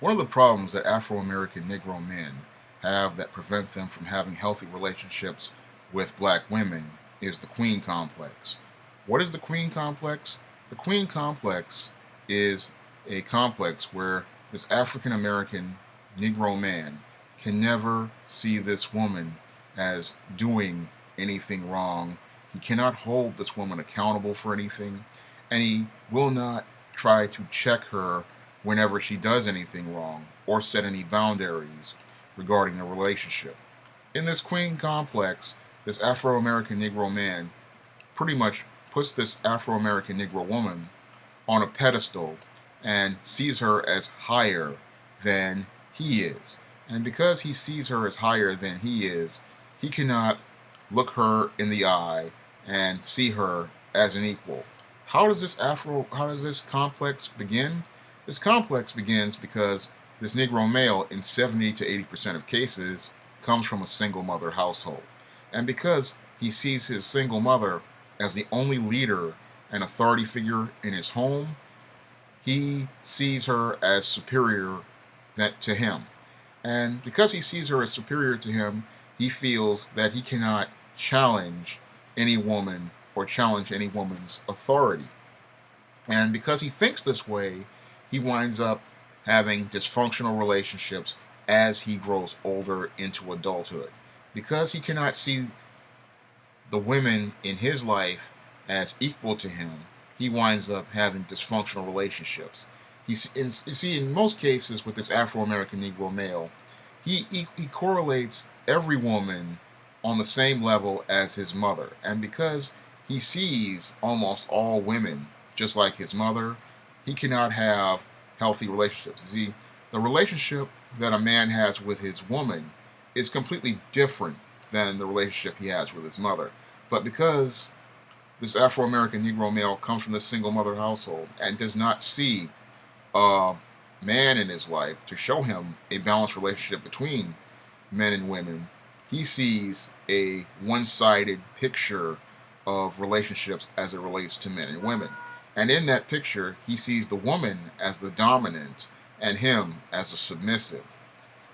One of the problems that Afro-American Negro men have that prevent them from having healthy relationships with black women is the queen complex. What is the queen complex? The queen complex is a complex where this African American Negro man can never see this woman as doing anything wrong. He cannot hold this woman accountable for anything, and he will not try to check her whenever she does anything wrong or set any boundaries regarding the relationship. In this queen complex, this Afro American Negro man pretty much puts this Afro American Negro woman on a pedestal and sees her as higher than he is. And because he sees her as higher than he is, he cannot look her in the eye and see her as an equal. How does this complex begin? This complex begins because this Negro male, in 70 to 80% of cases, comes from a single mother household. And because he sees his single mother as the only leader and authority figure in his home, he sees her as superior to him. And because he sees her as superior to him, he feels that he cannot challenge any woman or challenge any woman's authority. And because he thinks this way, he winds up having dysfunctional relationships as he grows older into adulthood. Because he cannot see the women in his life as equal to him, he winds up having dysfunctional relationships. You see, in most cases with this Afro American Negro male, he correlates every woman on the same level as his mother. And because he sees almost all women just like his mother, he cannot have healthy relationships. You see, the relationship that a man has with his woman is completely different than the relationship he has with his mother. But because this Afro American Negro male comes from this single mother household and does not see a man in his life to show him a balanced relationship between men and women, he sees a one-sided picture of relationships as it relates to men and women. And in that picture, he sees the woman as the dominant and him as a submissive.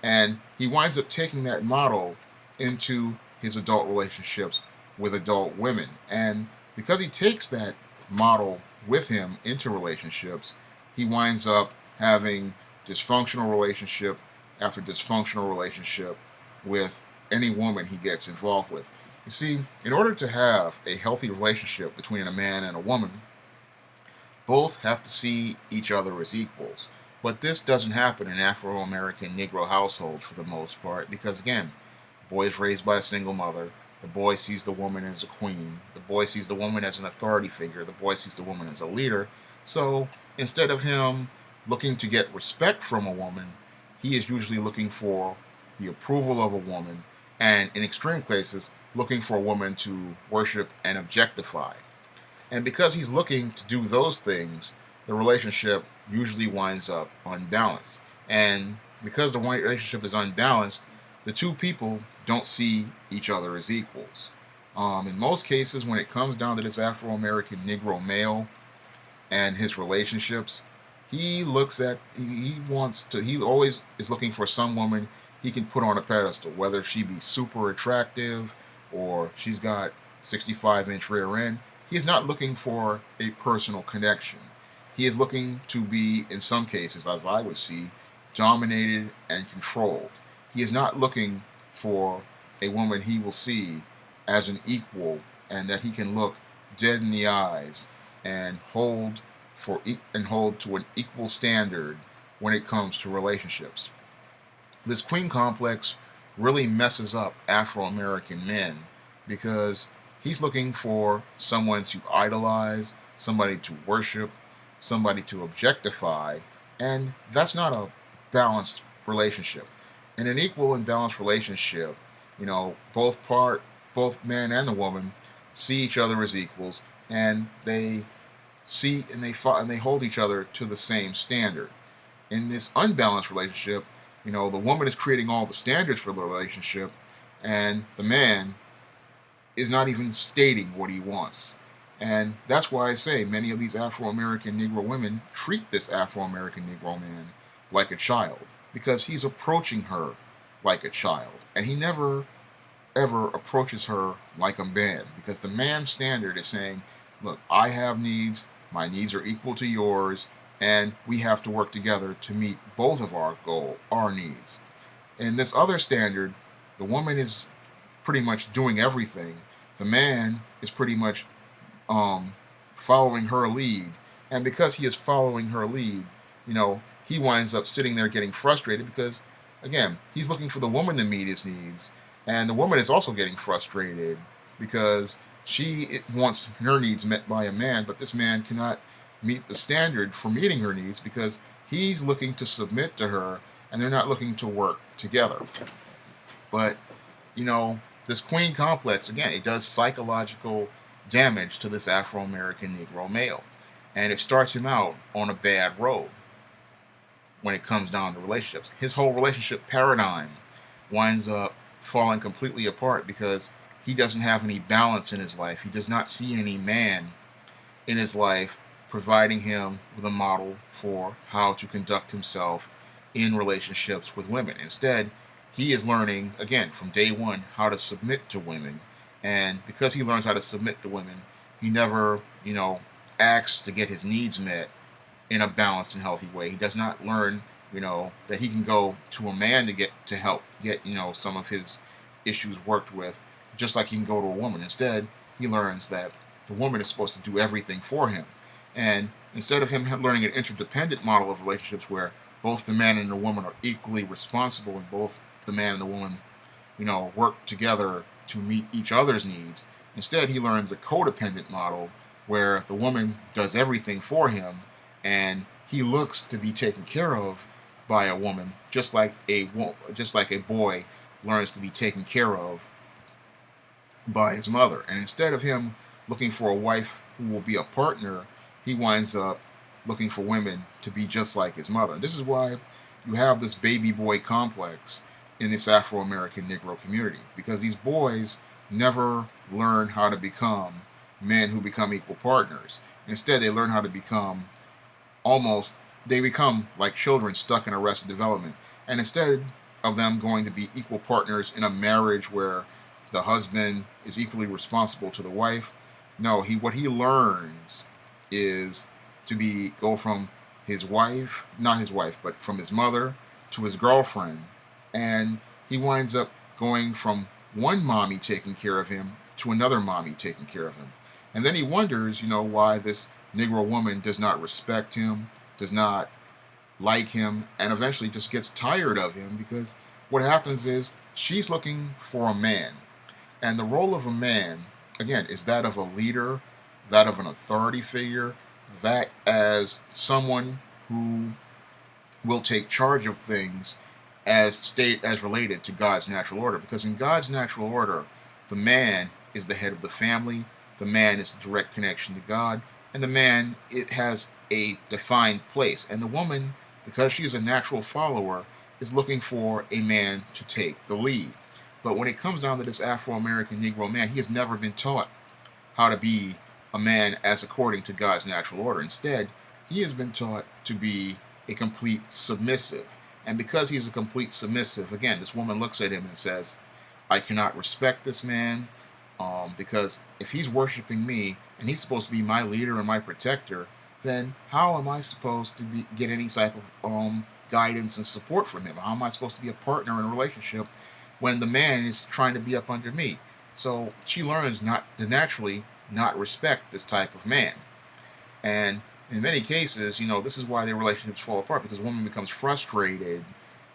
And he winds up taking that model into his adult relationships with adult women. And because he takes that model with him into relationships, he winds up having dysfunctional relationship after dysfunctional relationship with any woman he gets involved with. You see, in order to have a healthy relationship between a man and a woman, both have to see each other as equals. But this doesn't happen in Afro American Negro households for the most part because, again, the boy is raised by a single mother. The boy sees the woman as a queen. The boy sees the woman as an authority figure. The boy sees the woman as a leader. So instead of him looking to get respect from a woman, he is usually looking for the approval of a woman, and in extreme cases, looking for a woman to worship and objectify. And because he's looking to do those things, the relationship usually winds up unbalanced. And because the relationship is unbalanced, the two people don't see each other as equals. In most cases, when it comes down to this Afro American Negro male and his relationships, he looks at, he always is looking for some woman he can put on a pedestal, whether she be super attractive or she's got 65-inch rear end. He is not looking for a personal connection. He is looking to be, in some cases, as I would see, dominated and controlled. He is not looking for a woman he will see as an equal and that he can look dead in the eyes and hold to an equal standard when it comes to relationships. This queen complex really messes up Afro American men because he's looking for someone to idolize, somebody to worship, somebody to objectify, and that's not a balanced relationship. In an equal and balanced relationship, both man and the woman see each other as equals, and they hold each other to the same standard. In this unbalanced relationship, the woman is creating all the standards for the relationship, and the man is not even stating what he wants. And that's why I say many of these Afro American Negro women treat this Afro American Negro man like a child because he's approaching her like a child. And he never ever approaches her like a man because the man standard is saying, look, I have needs, my needs are equal to yours, and we have to work together to meet both of our needs. In this other standard, the woman is pretty much doing everything. The man is pretty much um, following her lead. And because he is following her lead, he winds up sitting there getting frustrated because, again, he's looking for the woman to meet his needs. And the woman is also getting frustrated because she wants her needs met by a man, but this man cannot meet the standard for meeting her needs because he's looking to submit to her and they're not looking to work together. But, this queen complex, again, it does psychological damage to this Afro-American Negro male. And it starts him out on a bad road when it comes down to relationships. His whole relationship paradigm winds up falling completely apart because he doesn't have any balance in his life. He does not see any man in his life providing him with a model for how to conduct himself in relationships with women. Instead, he is learning, again, from day one, how to submit to women. And because he learns how to submit to women, he never, acts to get his needs met in a balanced and healthy way. He does not learn, that he can go to a man to help get, some of his issues worked with, just like he can go to a woman. Instead, he learns that the woman is supposed to do everything for him. And instead of him learning an interdependent model of relationships where both the man and the woman are equally responsible and both the man and the woman, work together to meet each other's needs, instead he learns a codependent model where the woman does everything for him and he looks to be taken care of by a woman, just like a boy learns to be taken care of by his mother. And instead of him looking for a wife who will be a partner, he winds up looking for women to be just like his mother. And this is why you have this baby boy complex in this Afro-American Negro community, because these boys never learn how to become men who become equal partners. Instead, they learn how to become they become like children stuck in arrested development. And instead of them going to be equal partners in a marriage where the husband is equally responsible to the wife, no, what he learns is to go from his wife, not his wife, but from his mother to his girlfriend. And he winds up going from one mommy taking care of him to another mommy taking care of him. And then he wonders, why this Negro woman does not respect him, does not like him, and eventually just gets tired of him because what happens is she's looking for a man. And the role of a man, again, is that of a leader, that of an authority figure, that as someone who will take charge of things as related to God's natural order. Because in God's natural order, the man is the head of the family, the man is the direct connection to God, and the man, it has a defined place. And the woman, because she is a natural follower, is looking for a man to take the lead. But when it comes down to this Afro-American Negro man, he has never been taught how to be a man as according to God's natural order. Instead, he has been taught to be a complete submissive. And because he's a complete submissive, again, this woman looks at him and says, I cannot respect this man because if he's worshiping me and he's supposed to be my leader and my protector, then how am I supposed to get any type of guidance and support from him? How am I supposed to be a partner in a relationship when the man is trying to be up under me? So she learns not to naturally not respect this type of man. And in many cases, this is why their relationships fall apart, because a woman becomes frustrated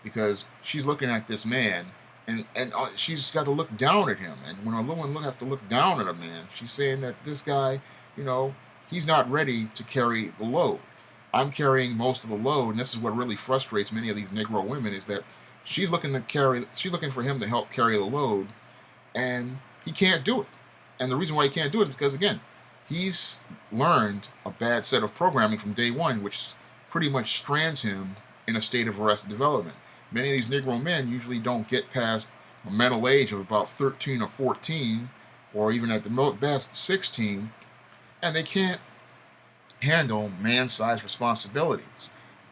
because she's looking at this man and she's got to look down at him. And when a woman has to look down at a man, she's saying that this guy, he's not ready to carry the load. I'm carrying most of the load, and this is what really frustrates many of these Negro women, is that she's looking for him to help carry the load, and he can't do it. And the reason why he can't do it is because, again, he's learned a bad set of programming from day one, which pretty much strands him in a state of arrested development. Many of these Negro men usually don't get past a mental age of about 13 or 14, or even at the best 16, and they can't handle man-sized responsibilities.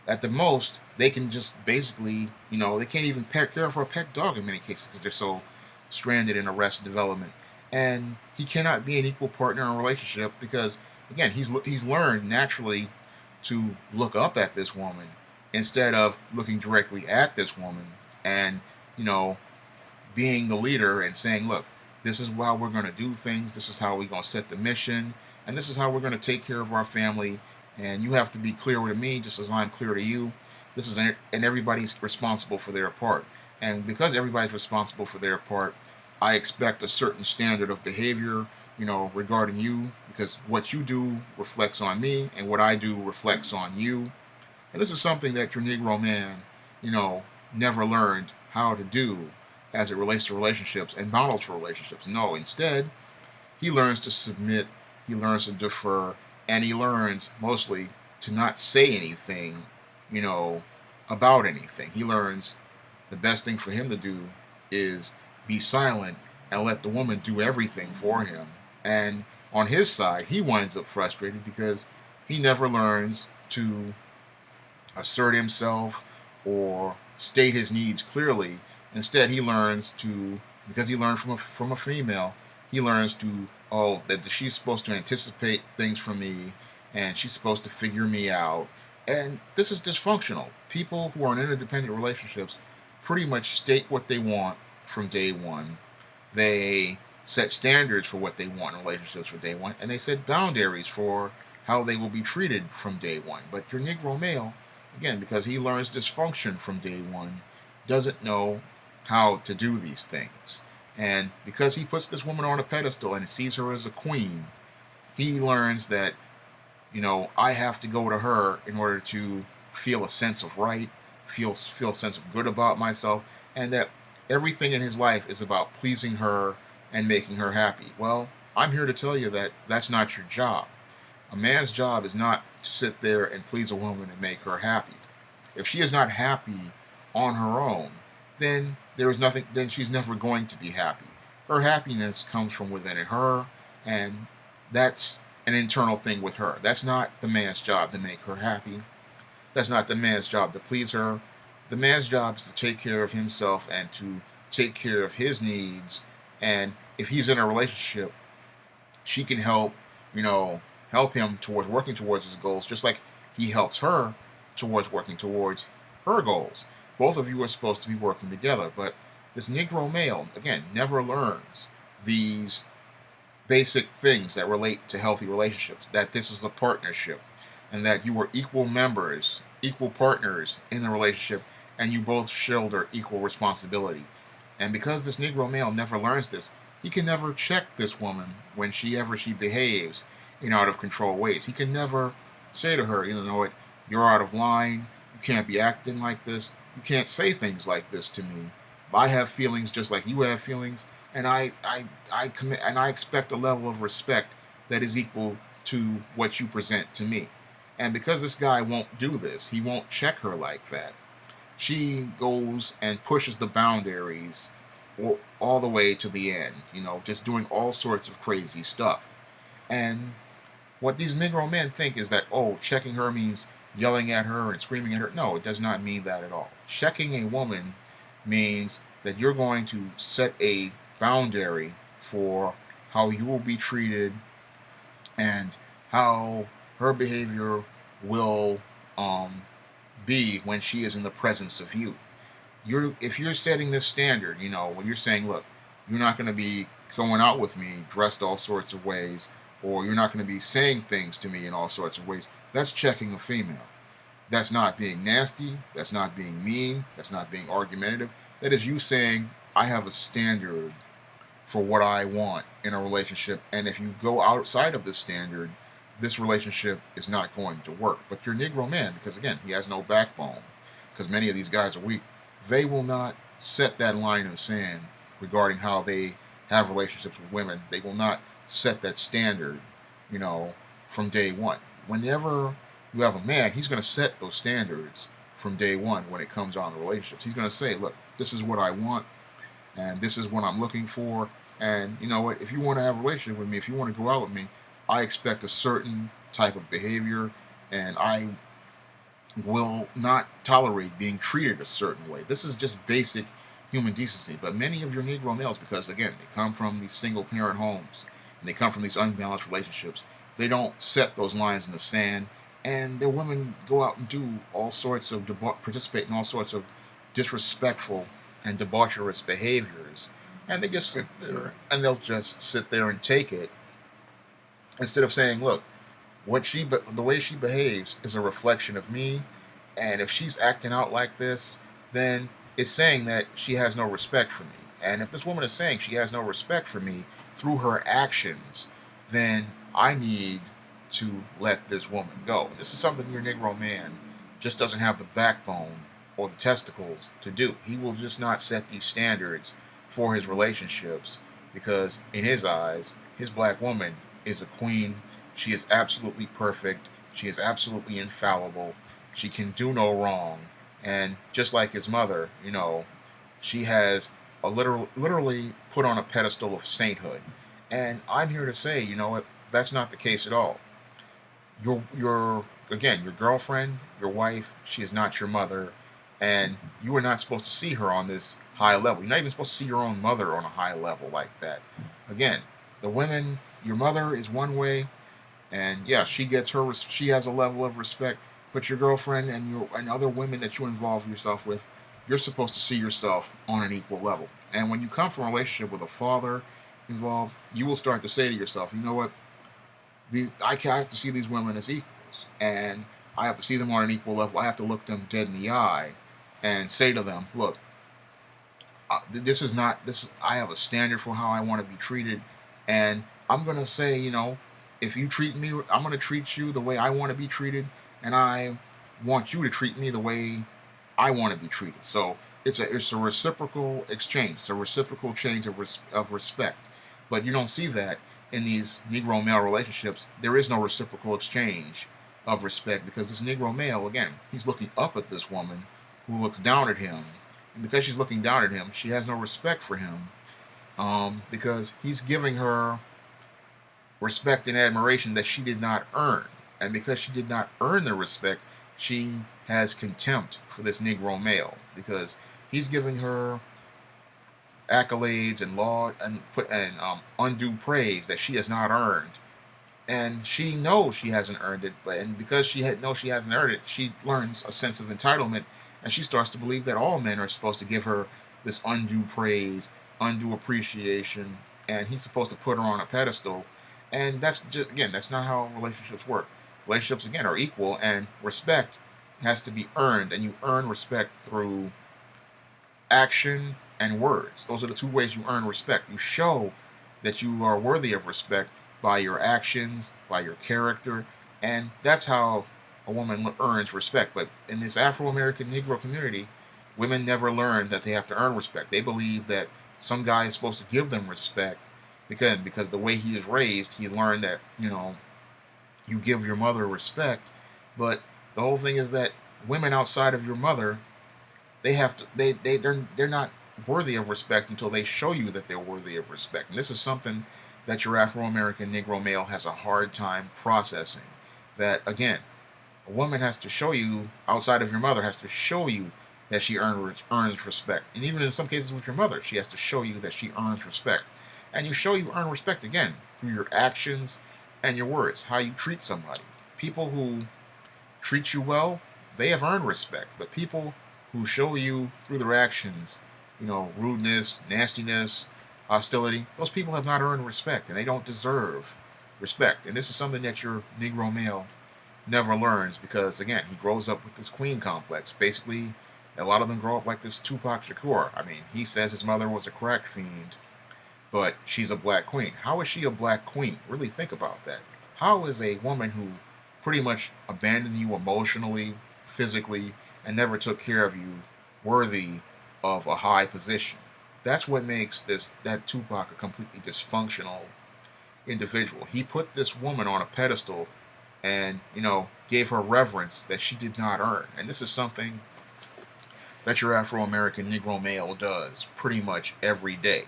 At the most, they can just basically, they can't even care for a pet dog in many cases because they're so stranded in arrested development. And he cannot be an equal partner in a relationship because, again, he's learned naturally to look up at this woman instead of looking directly at this woman and, you know, being the leader and saying, look, this is how we're going to do things. This is how we're going to set the mission. And this is how we're going to take care of our family. And you have to be clear with me just as I'm clear to you. This is, and everybody's responsible for their part. And because everybody's responsible for their part, I expect a certain standard of behavior, regarding you, because what you do reflects on me, and what I do reflects on you. And this is something that your Negro man, you know, never learned how to do as it relates to relationships and models for relationships. No, instead, he learns to submit, he learns to defer, and he learns mostly to not say anything, you know, about anything. He learns the best thing for him to do is be silent and let the woman do everything for him. And on his side, he winds up frustrated because he never learns to assert himself or state his needs clearly. Instead, he learns to, because he learned from a female, he learns to, oh, that she's supposed to anticipate things from me and she's supposed to figure me out. And this is dysfunctional. People who are in interdependent relationships pretty much state what they want from day one. They set standards for what they want in relationships from day one, and they set boundaries for how they will be treated from day one. But your Negro male, again, because he learns dysfunction from day one, doesn't know how to do these things. And because he puts this woman on a pedestal and sees her as a queen, he learns that, I have to go to her in order to feel a sense of right, feel a sense of good about myself, and that everything in his life is about pleasing her and making her happy. Well, I'm here to tell you that that's not your job. A man's job is not to sit there and please a woman and make her happy. If she is not happy on her own, then there is nothing. Then she's never going to be happy. Her happiness comes from within her, and that's an internal thing with her. That's not the man's job to make her happy. That's not the man's job to please her. The man's job is to take care of himself and to take care of his needs. And if he's in a relationship, she can help him towards working towards his goals, just like he helps her towards working towards her goals. Both of you are supposed to be working together, but this Negro male, again, never learns these basic things that relate to healthy relationships, that this is a partnership, and that you are equal members, equal partners in the relationship, and you both shoulder equal responsibility. And because this Negro male never learns this, he can never check this woman when she behaves in out of control ways. He can never say to her, what, you're out of line, you can't be acting like this, you can't say things like this to me. I have feelings just like you have feelings, and I commit, and I expect a level of respect that is equal to what you present to me. And because this guy won't do this, he won't check her like that. She goes and pushes the boundaries all the way to the end, just doing all sorts of crazy stuff. And what these Negro men think is that, oh, checking her means yelling at her and screaming at her. No, it does not mean that at all. Checking a woman means that you're going to set a boundary for how you will be treated and how her behavior will be when she is in the presence of you. If you're setting this standard, when you're saying, look, you're not going to be going out with me dressed all sorts of ways, or you're not going to be saying things to me in all sorts of ways, that's checking a female. That's not being nasty, that's not being mean, that's not being argumentative. That is you saying, I have a standard for what I want in a relationship, and if you go outside of this standard, this relationship is not going to work. But your Negro man, because again, he has no backbone, because many of these guys are weak, they will not set that line in the sand regarding how they have relationships with women. They will not set that standard, from day one. Whenever you have a man, he's going to set those standards from day one when it comes on to relationships. He's going to say, look, this is what I want, and this is what I'm looking for. And you know what? If you want to have a relationship with me, if you want to go out with me, I expect a certain type of behavior, and I will not tolerate being treated a certain way. This is just basic human decency. But many of your Negro males, because again, they come from these single parent homes and they come from these unbalanced relationships, they don't set those lines in the sand. And their women go out and do all sorts of, participate in all sorts of disrespectful and debaucherous behaviors. And they just sit there and they'll just sit there and take it instead of saying, look, the way she behaves is a reflection of me, and if she's acting out like this, then it's saying that she has no respect for me. And if this woman is saying she has no respect for me through her actions, then I need to let this woman go. This is something your Negro man just doesn't have the backbone or the testicles to do. He will just not set these standards for his relationships because, in his eyes, his black woman is a queen. She is absolutely perfect. She is absolutely infallible. She can do no wrong. And just like his mother, she has literally put on a pedestal of sainthood. And I'm here to say, that's not the case at all. Your girlfriend, your wife, she is not your mother, and you are not supposed to see her on this high level. You're not even supposed to see your own mother on a high level like that. Again, the women, your mother is one way, and yeah, she has a level of respect. But your girlfriend and other women that you involve yourself with, you're supposed to see yourself on an equal level. And when you come from a relationship with a father involved, you will start to say to yourself, you know what? I have to see these women as equals, and I have to see them on an equal level. I have to look them dead in the eye and say to them, look, this is not this. I have a standard for how I want to be treated, and I'm gonna say, if you treat me, I'm gonna treat you the way I want to be treated, and I want you to treat me the way I want to be treated. So it's a reciprocal exchange. It's a reciprocal change of respect. But you don't see that in these Negro male relationships. There is no reciprocal exchange of respect because this Negro male, again, he's looking up at this woman who looks down at him, and because she's looking down at him, she has no respect for him because he's giving her respect and admiration that she did not earn. And because she did not earn the respect, she has contempt for this Negro male because he's giving her accolades and laud and undue praise that she has not earned. And she knows she hasn't earned it, and because knows she hasn't earned it, she learns a sense of entitlement, and she starts to believe that all men are supposed to give her this undue praise, undue appreciation, and he's supposed to put her on a pedestal. And that's not how relationships work. Relationships again are equal, and respect has to be earned, and you earn respect through action and words. Those are the two ways you earn respect. You show that you are worthy of respect by your actions, by your character, and that's how a woman earns respect. But in this Afro-American Negro community, women never learn that they have to earn respect. They believe that some guy is supposed to give them respect because the way he is raised, he learned that you give your mother respect. But the whole thing is that women outside of your mother, they're not worthy of respect until they show you that they're worthy of respect. And this is something that your Afro-American Negro male has a hard time processing. That again, a woman has to show you, outside of your mother, has to show you that she earns respect. And even in some cases with your mother, she has to show you that she earns respect. And you earn respect again through your actions and your words, how you treat somebody. People who treat you well, they have earned respect. But people who show you through their actions, rudeness, nastiness, hostility, those people have not earned respect and they don't deserve respect. And this is something that your Negro male never learns because, again, he grows up with this queen complex. Basically, a lot of them grow up like this Tupac Shakur. I mean, he says his mother was a crack fiend, but she's a black queen. How is she a black queen? Really think about that. How is a woman who pretty much abandoned you emotionally, physically, and never took care of you worthy of a high position? That's what makes that Tupac a completely dysfunctional individual. He put this woman on a pedestal and, gave her reverence that she did not earn. And this is something that your Afro-American Negro male does pretty much every day.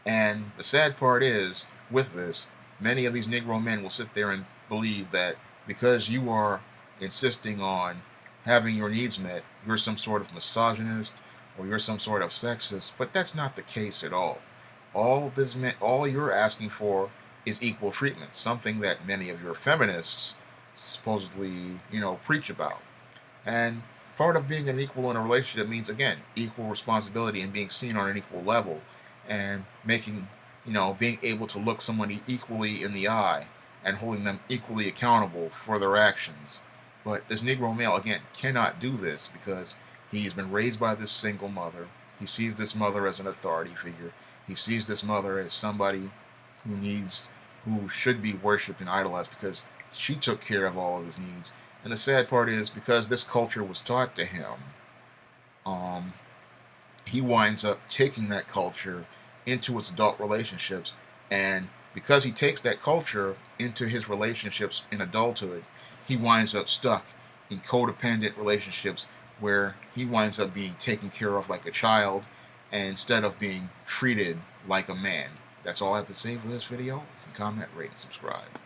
And the sad part is, with this, many of these Negro men will sit there and believe that because you are insisting on having your needs met, you're some sort of misogynist or you're some sort of sexist, but that's not the case at all. All you're asking for is equal treatment, something that many of your feminists supposedly, preach about. And part of being an equal in a relationship means, again, equal responsibility and being seen on an equal level and being able to look somebody equally in the eye and holding them equally accountable for their actions. But this Negro male, again, cannot do this because he's been raised by this single mother. He sees this mother as an authority figure. He sees this mother as somebody who should be worshipped and idolized because she took care of all of his needs. And the sad part is, because this culture was taught to him, um, he winds up taking that culture into his adult relationships. And because he takes that culture into his relationships in adulthood, he winds up stuck in codependent relationships where he winds up being taken care of like a child and instead of being treated like a man. That's all I have to say for this video. Comment, rate, and subscribe.